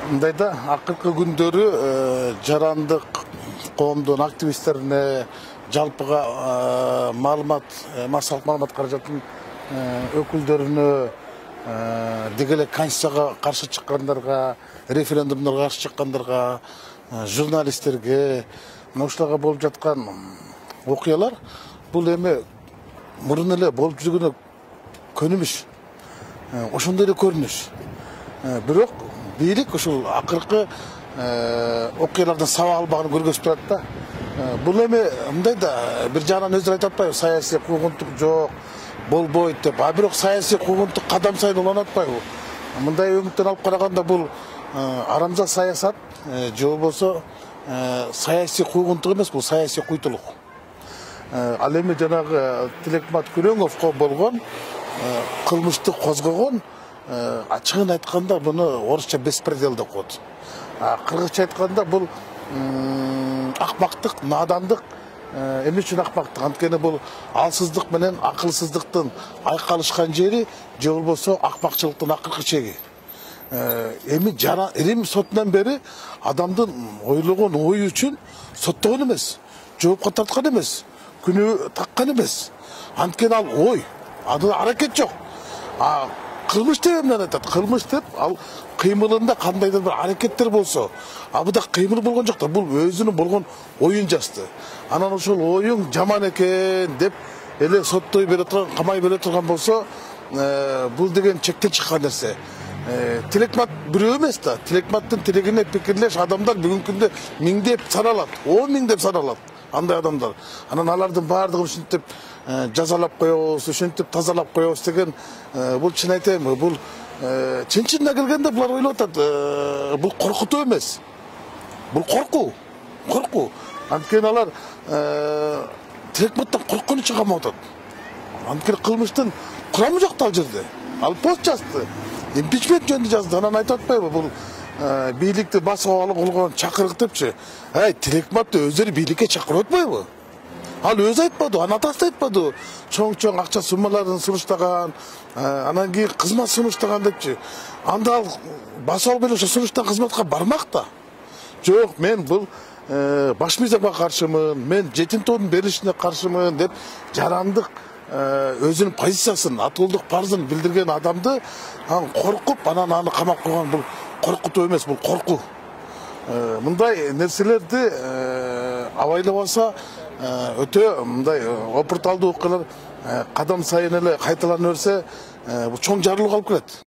Мындайда акыркы күндөрү жарандык коомдун активисттерине жалпыга массалык маалымат каражатынын өкүлдөрүнө деги эле конституцияга каршы чыккандарга, референдумдарга каршы чыккандарга, журналисттерге ушуларга болуп жаткан окуялар бул эми мурун эле болуп жүргөнү көнүмүш, ошондой эле көрүнүш. Бирок бийлик ушул акыркы окуялардан сабак албаганын көргөзүп турат да. Бул эми мындай да бир жагынан өздөрү айтып атпайбы, саясий куугунтук жок, болбойт деп. А бирок саясий куугунтук кадам сайын уланып атпайбы? Мындай өңүттөн алып караганда бул арамза саясат же болбосо саясий куугунтук эмес, бул саясий куйтулук. Ал эми жанагы Тилекмат Күрөңовго болгон кылмышты козгогон, ачыгын айтканда буну орусча беспредел деп коет. Кыргызча айтканда бул акмактык, надандык. Эмне үчүн акмактык? Анткени бул алсыздык менен акылсыздыктын айкалышкан жери, же болбосо акмакчылыктын акыркы чеги. Эми Рим сотунан бери адамдын ойлогон ою үчүн соттогон эмес, жоопко тарткан эмес, күнөө таккан эмес. Анткени ал ой, анда аракет жок. Кылмыш деп эмнени айтат? Кылмыш деп ал кыймылында кандайдыр бир аракеттер болсо, буда кыймыл болгон жок да, бул өзүнүн болгон оюн жазды. Анан ошол оюң жаман экен деп эле соттой бере турган, камай бере турган болсо, бул деген чектен чыккан нерсе. Тилекмат бирөө эмес да. Тилекматтын тилегине пикирлеш адамдар бүгүнкү күндө миңдеп саналат, 10 миң деп саналат. Андай адамдар. Анан алардын баардыгын ушинтип жазалап коебуз, ушинтип тазалап коебуз деген бул чын айтайынбы, бул чын-чынына келгенде булар ойлоп атат, бул коркутуу эмес. Бул коркуу. Анткени алар Тилекматтан корккон үчүн камап атат. Анткени кылмыштын курамы жок ал жерде. Ал пост жазды. Импичмент жөнүндө жазды. Анан айтып атпайбы, бул бийликти басып алып болгон чакырык депчи. Тилекматты өздөрү бийликке чакырып атпайбы? Ал өзү айтпады, анын атасы айтпады. Чоң акча суммаларын сунуштаган, анан кийин кызмат сунуштаган депчи. Анда ал басып алып эле ошо сунуштаган кызматка бармак да. Жок, мен бул баш мыйзамга каршымын, мен жетим тоонун берилишине каршымын деп жарандык өзүнүн позициясын, атуулдук парзын билдирген адамды коркуп, анан аны камап койгон, бул коркутуу эмес, бул коркуу. Мындай нерселерди абайлабаса өтө мындай опурталдуу окуялар кадам сайын эле кайталана берсе, бул чоң жарылууга алып келет.